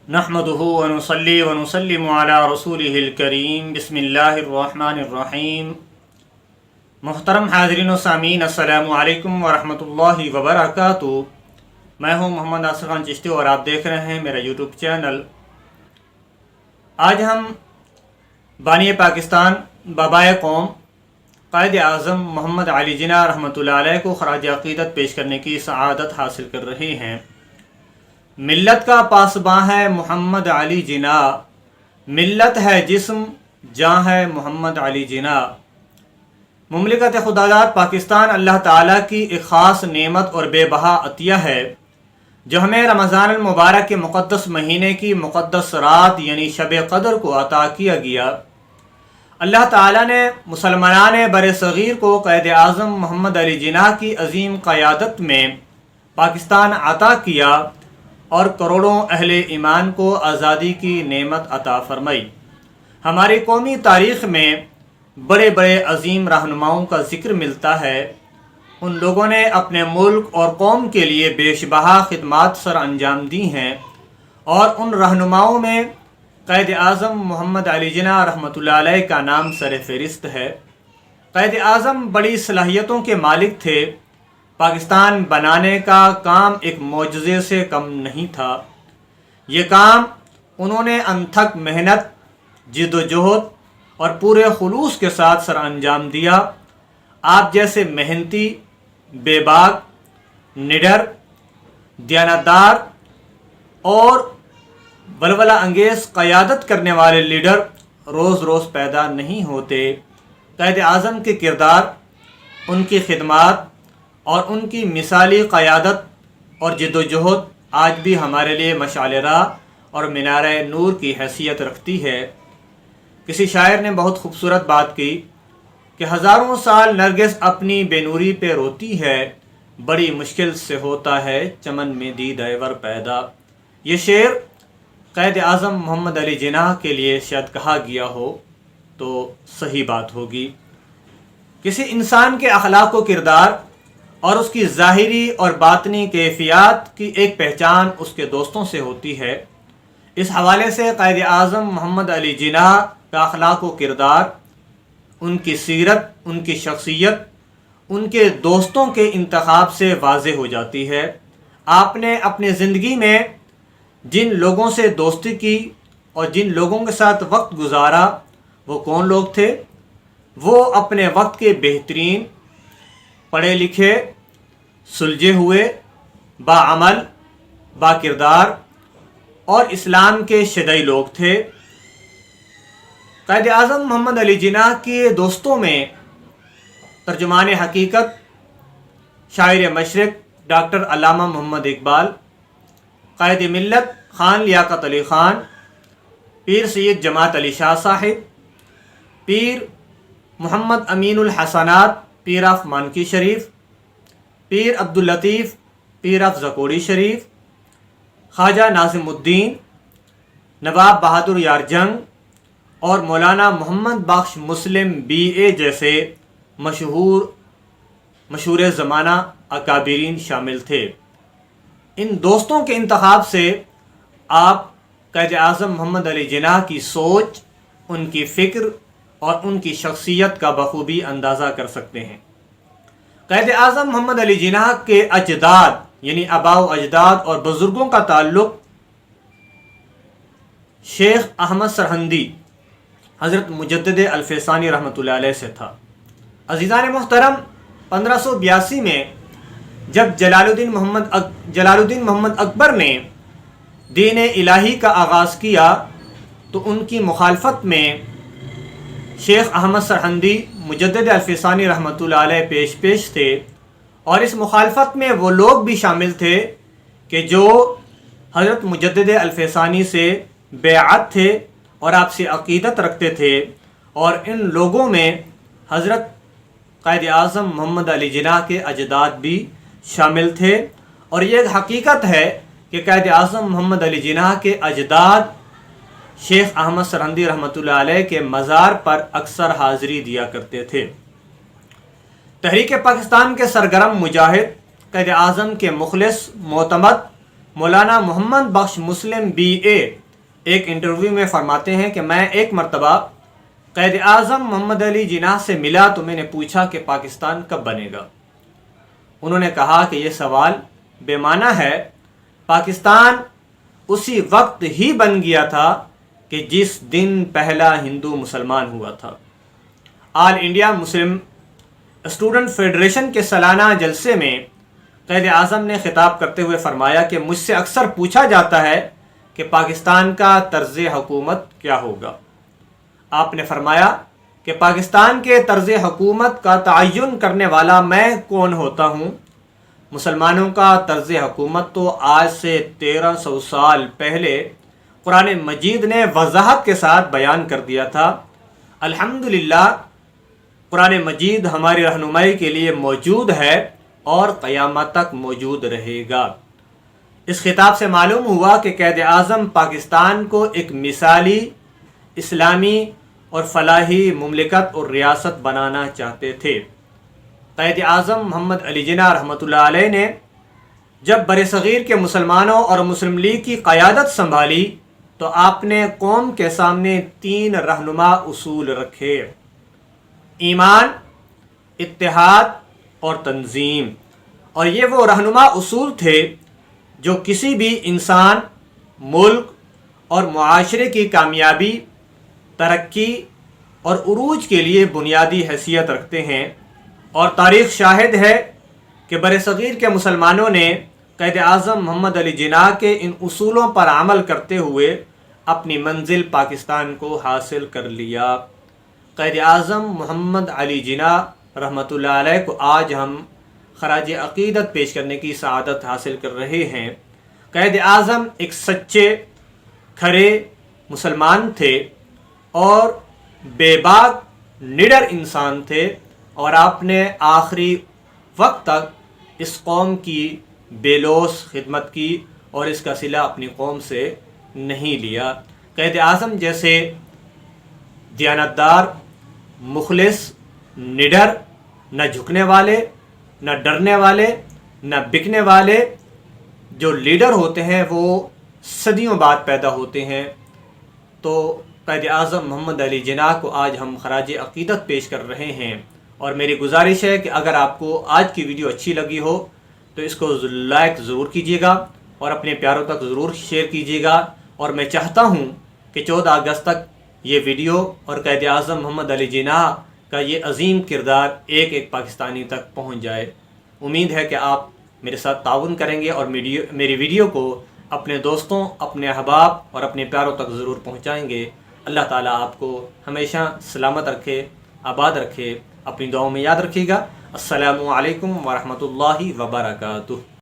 نحمده ونصلي ونسلم على رسوله الكريم بسم اللہ الرحمن الرحیم۔ محترم حاضرین و سامعین، السلام علیکم ورحمۃ اللہ وبرکاتہ۔ میں ہوں محمد ناصر خان چشتی اور آپ دیکھ رہے ہیں میرا یوٹیوب چینل۔ آج ہم بانی پاکستان بابائے قوم قائد اعظم محمد علی جناح رحمۃ اللہ علیہ کو خراج عقیدت پیش کرنے کی سعادت حاصل کر رہے ہیں۔ ملت کا پاسباں ہے محمد علی جناح، ملت ہے جسم جاں ہے محمد علی جناح۔ مملکت خداداد پاکستان اللہ تعالیٰ کی ایک خاص نعمت اور بے بہا عطیہ ہے جو ہمیں رمضان المبارک کے مقدس مہینے کی مقدس رات یعنی شب قدر کو عطا کیا گیا۔ اللہ تعالیٰ نے مسلمان بر صغیر کو قائد اعظم محمد علی جناح کی عظیم قیادت میں پاکستان عطا کیا اور کروڑوں اہل ایمان کو آزادی کی نعمت عطا فرمائی۔ ہماری قومی تاریخ میں بڑے بڑے عظیم رہنماؤں کا ذکر ملتا ہے۔ ان لوگوں نے اپنے ملک اور قوم کے لیے بیش بہا خدمات سر انجام دی ہیں، اور ان رہنماؤں میں قائد اعظم محمد علی جناح رحمۃ اللہ علیہ کا نام سر فہرست ہے۔ قائد اعظم بڑی صلاحیتوں کے مالک تھے۔ پاکستان بنانے کا کام ایک معجزے سے کم نہیں تھا۔ یہ کام انہوں نے انتھک محنت، جد و جہد اور پورے خلوص کے ساتھ سر انجام دیا۔ آپ جیسے محنتی، بے باک، نڈر، دیانتدار اور ولولہ انگیز قیادت کرنے والے لیڈر روز روز پیدا نہیں ہوتے۔ قائد اعظم کے کردار، ان کی خدمات اور ان کی مثالی قیادت اور جد و جہد آج بھی ہمارے لیے مشعل راہ اور مینار نور کی حیثیت رکھتی ہے۔ کسی شاعر نے بہت خوبصورت بات کی کہ ہزاروں سال نرگس اپنی بے نوری پہ روتی ہے، بڑی مشکل سے ہوتا ہے چمن میں دیدہ ور پیدا۔ یہ شعر قائد اعظم محمد علی جناح کے لیے شاید کہا گیا ہو تو صحیح بات ہوگی۔ کسی انسان کے اخلاق و کردار اور اس کی ظاہری اور باطنی کیفیات کی ایک پہچان اس کے دوستوں سے ہوتی ہے۔ اس حوالے سے قائد اعظم محمد علی جناح کا اخلاق و کردار، ان کی سیرت، ان کی شخصیت، ان کے دوستوں کے انتخاب سے واضح ہو جاتی ہے۔ آپ نے اپنی زندگی میں جن لوگوں سے دوستی کی اور جن لوگوں کے ساتھ وقت گزارا، وہ کون لوگ تھے؟ وہ اپنے وقت کے بہترین، پڑھے لکھے، سلجھے ہوئے، باعمل، با کردار اور اسلام کے شیدائی لوگ تھے۔ قائد اعظم محمد علی جناح کے دوستوں میں ترجمان حقیقت، شاعر مشرق ڈاکٹر علامہ محمد اقبال، قائد ملت خان لیاقت علی خان، پیر سید جماعت Ali Shah Sahib, Pir Muhammad Amin Alhasnat Pir of Manki Sharif, Pir Abdullatif Pir of Zakori Sharif, Khwaja Nazimuddin, Nawab بہادر یار جنگ اور مولانا محمد بخش مسلم بی اے جیسے مشہور زمانہ اکابرین شامل تھے۔ ان دوستوں کے انتخاب سے آپ قائد اعظم محمد علی جناح کی سوچ، ان کی فکر اور ان کی شخصیت کا بخوبی اندازہ کر سکتے ہیں۔ قائد اعظم محمد علی جناح کے اجداد یعنی آباء و اجداد اور بزرگوں کا تعلق شیخ احمد سرہندی حضرت مجدد الفیسانی رحمۃ اللہ علیہ سے تھا۔ عزیزان محترم، 1582 میں جب جلال الدین محمد اکبر نے دین الہی کا آغاز کیا تو ان کی مخالفت میں شیخ احمد سرہندی مجدد الفیسانی رحمۃ اللہ علیہ پیش تھے، اور اس مخالفت میں وہ لوگ بھی شامل تھے کہ جو حضرت مجدد الفیسانی سے بیعت تھے اور آپ سے عقیدت رکھتے تھے، اور ان لوگوں میں حضرت قائد اعظم محمد علی جناح کے اجداد بھی شامل تھے۔ اور یہ ایک حقیقت ہے کہ قائد اعظم محمد علی جناح کے اجداد شیخ احمد سرہندی رحمۃ اللہ علیہ کے مزار پر اکثر حاضری دیا کرتے تھے۔ تحریک پاکستان کے سرگرم مجاہد، قائد اعظم کے مخلص، معتمد مولانا محمد بخش مسلم BA ایک انٹرویو میں فرماتے ہیں کہ میں ایک مرتبہ قائد اعظم محمد علی جناح سے ملا تو میں نے پوچھا کہ پاکستان کب بنے گا۔ انہوں نے کہا کہ یہ سوال بے معنی ہے، پاکستان اسی وقت ہی بن گیا تھا کہ جس دن پہلا ہندو مسلمان ہوا تھا۔ آل انڈیا مسلم اسٹوڈنٹ فیڈریشن کے سالانہ جلسے میں قائد اعظم نے خطاب کرتے ہوئے فرمایا کہ مجھ سے اکثر پوچھا جاتا ہے کہ پاکستان کا طرز حکومت کیا ہوگا۔ آپ نے فرمایا کہ پاکستان کے طرز حکومت کا تعین کرنے والا میں کون ہوتا ہوں؟ مسلمانوں کا طرز حکومت تو آج سے 1300 سال پہلے قرآن مجید نے وضاحت کے ساتھ بیان کر دیا تھا۔ الحمدللہ قرآن مجید ہماری رہنمائی کے لیے موجود ہے اور قیامت تک موجود رہے گا۔ اس خطاب سے معلوم ہوا کہ قائد اعظم پاکستان کو ایک مثالی اسلامی اور فلاحی مملکت اور ریاست بنانا چاہتے تھے۔ قائد اعظم محمد علی جناح رحمۃ اللہ علیہ نے جب برصغیر کے مسلمانوں اور مسلم لیگ کی قیادت سنبھالی تو آپ نے قوم کے سامنے 3 رہنما اصول رکھے: ایمان، اتحاد اور تنظیم۔ اور یہ وہ رہنما اصول تھے جو کسی بھی انسان، ملک اور معاشرے کی کامیابی، ترقی اور عروج کے لیے بنیادی حیثیت رکھتے ہیں، اور تاریخ شاہد ہے کہ برصغیر کے مسلمانوں نے قائد اعظم محمد علی جناح کے ان اصولوں پر عمل کرتے ہوئے اپنی منزل پاکستان کو حاصل کر لیا۔ قائد اعظم محمد علی جناح رحمۃ اللہ علیہ کو آج ہم خراج عقیدت پیش کرنے کی سعادت حاصل کر رہے ہیں۔ قائد اعظم ایک سچے، کھرے مسلمان تھے اور بے باک نڈر انسان تھے، اور آپ نے آخری وقت تک اس قوم کی بے لوث خدمت کی اور اس کا صلہ اپنی قوم سے نہیں لیا۔ قائد اعظم جیسے دیانتدار، مخلص، نڈر، نہ جھکنے والے، نہ ڈرنے والے، نہ بکنے والے جو لیڈر ہوتے ہیں وہ صدیوں بعد پیدا ہوتے ہیں۔ تو قائد اعظم محمد علی جناح کو آج ہم خراج عقیدت پیش کر رہے ہیں، اور میری گزارش ہے کہ اگر آپ کو آج کی ویڈیو اچھی لگی ہو تو اس کو لائک ضرور کیجیے گا اور اپنے پیاروں تک ضرور شیئر کیجیے گا، اور میں چاہتا ہوں کہ 14 اگست تک یہ ویڈیو اور قائد اعظم محمد علی جناح کا یہ عظیم کردار ایک ایک پاکستانی تک پہنچ جائے۔ امید ہے کہ آپ میرے ساتھ تعاون کریں گے اور میری ویڈیو کو اپنے دوستوں، اپنے احباب اور اپنے پیاروں تک ضرور پہنچائیں گے۔ اللہ تعالیٰ آپ کو ہمیشہ سلامت رکھے، آباد رکھے، اپنی دعاؤں میں یاد رکھیے گا۔ السلام علیکم ورحمۃ اللہ وبرکاتہ۔